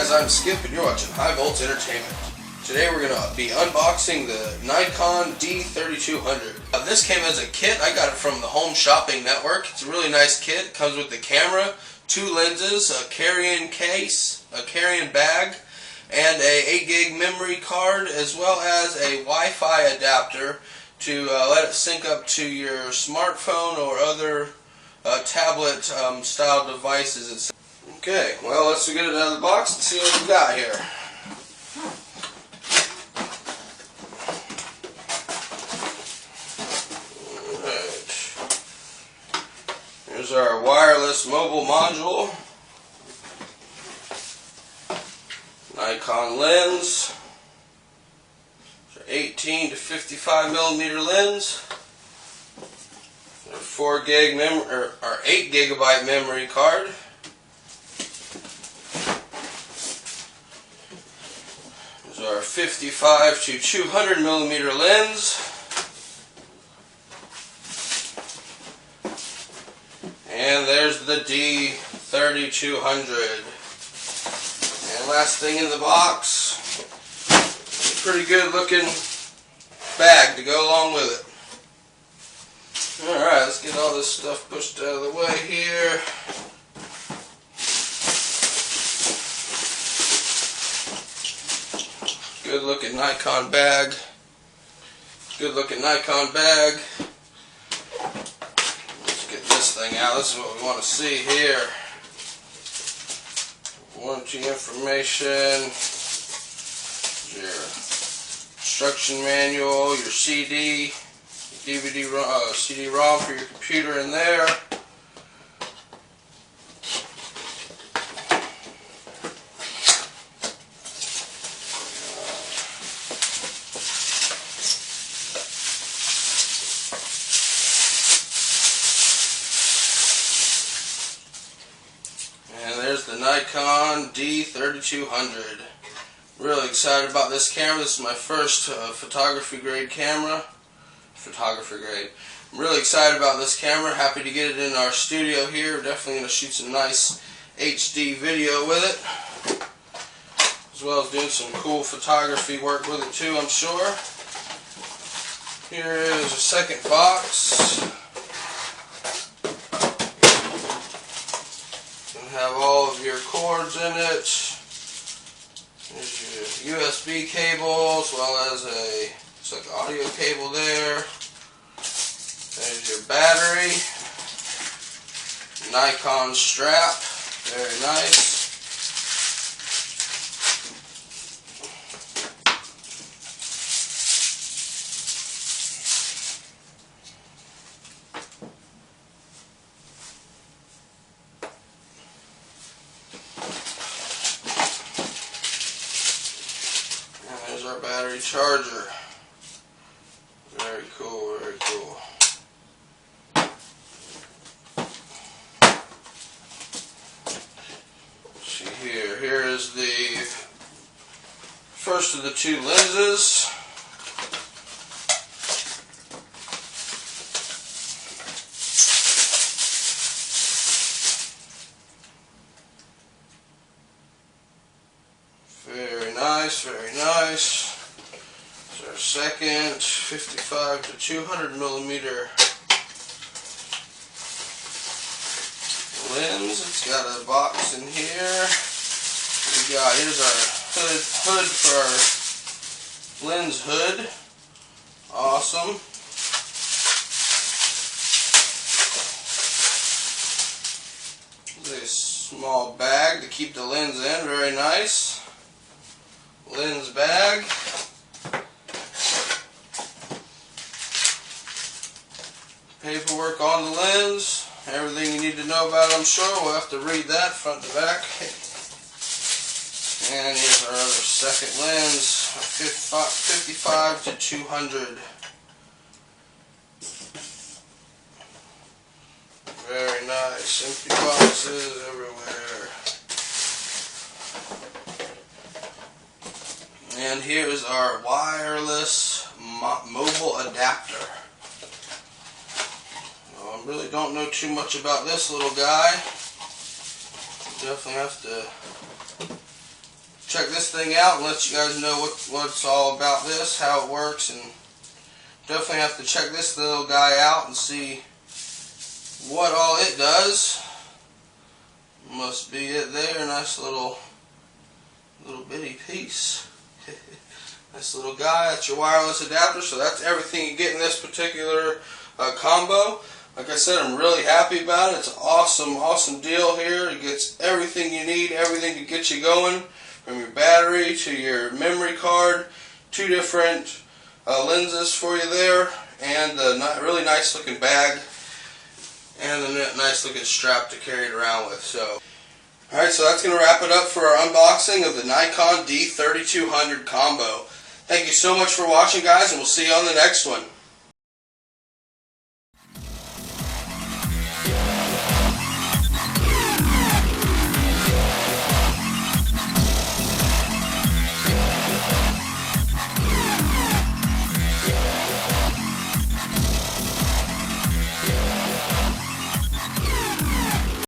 guys, I'm Skip and you're watching High Volts Entertainment. Today we're going to be unboxing the Nikon D3200. This came as a kit. I got it from the Home Shopping Network. It's a really nice kit. It comes with the camera, 2 lenses, a carrying case, a carrying bag, and a 8 gig memory card, as well as a Wi-Fi adapter to let it sync up to your smartphone or other tablet style devices. Okay, well, let's get it out of the box and see what we got here. Alright. Here's our wireless mobile module. Nikon lens. 18 to 55 millimeter lens. 4 gig or 8 gigabyte memory card. Our 55 to 200 millimeter lens, and there's the D3200. And last thing in the box, a pretty good looking bag to go along with it. Alright, let's get all this stuff pushed out of the way here. Good looking Nikon bag. Good looking Nikon bag. Let's get this thing out. This is what we want to see here. Warranty information. Your instruction manual. Your CD. DVD, CD-ROM for your computer in there. There's the Nikon D3200. Really excited about this camera. This is my first photography grade camera. I'm really excited about this camera. Happy to get it in our studio here. Definitely going to shoot some nice HD video with it, as well as doing some cool photography work with it too, I'm sure. Here is a second box. Have all of your cords in it. There's your USB cable, as well as it's like an audio cable there. There's your battery. Nikon strap, very nice. There's our battery charger. Very cool, very cool. Let's see here. Here is the first of the 2 lenses. Very nice, very nice. It's our second 55 to 200 millimeter lens. It's got a box in here. Here's our hood for our lens hood. Awesome. There's a small bag to keep the lens in. Very nice. Lens bag. Paperwork on the lens. Everything you need to know about it, I'm sure. We'll have to read that front to back. And here's our other second lens. 55 to 200. Very nice. Empty boxes everywhere. And here is our wireless mobile adapter. I really don't know too much about this little guy. Definitely have to check this thing out and let you guys know what it's all about, this, how it works, and definitely have to check this little guy out and see what all it does. Must be it there. Nice little bitty piece. Nice little guy. That's your wireless adapter. So that's everything you get in this particular combo. Like I said, I'm really happy about it. It's an awesome deal here. It gets everything you need, everything to get you going, from your battery to your memory card. 2 different lenses for you there, and a really nice looking bag, and a nice looking strap to carry it around with. So, alright, so that's going to wrap it up for our unboxing of the Nikon D3200 combo. Thank you so much for watching, guys, and we'll see you on the next one.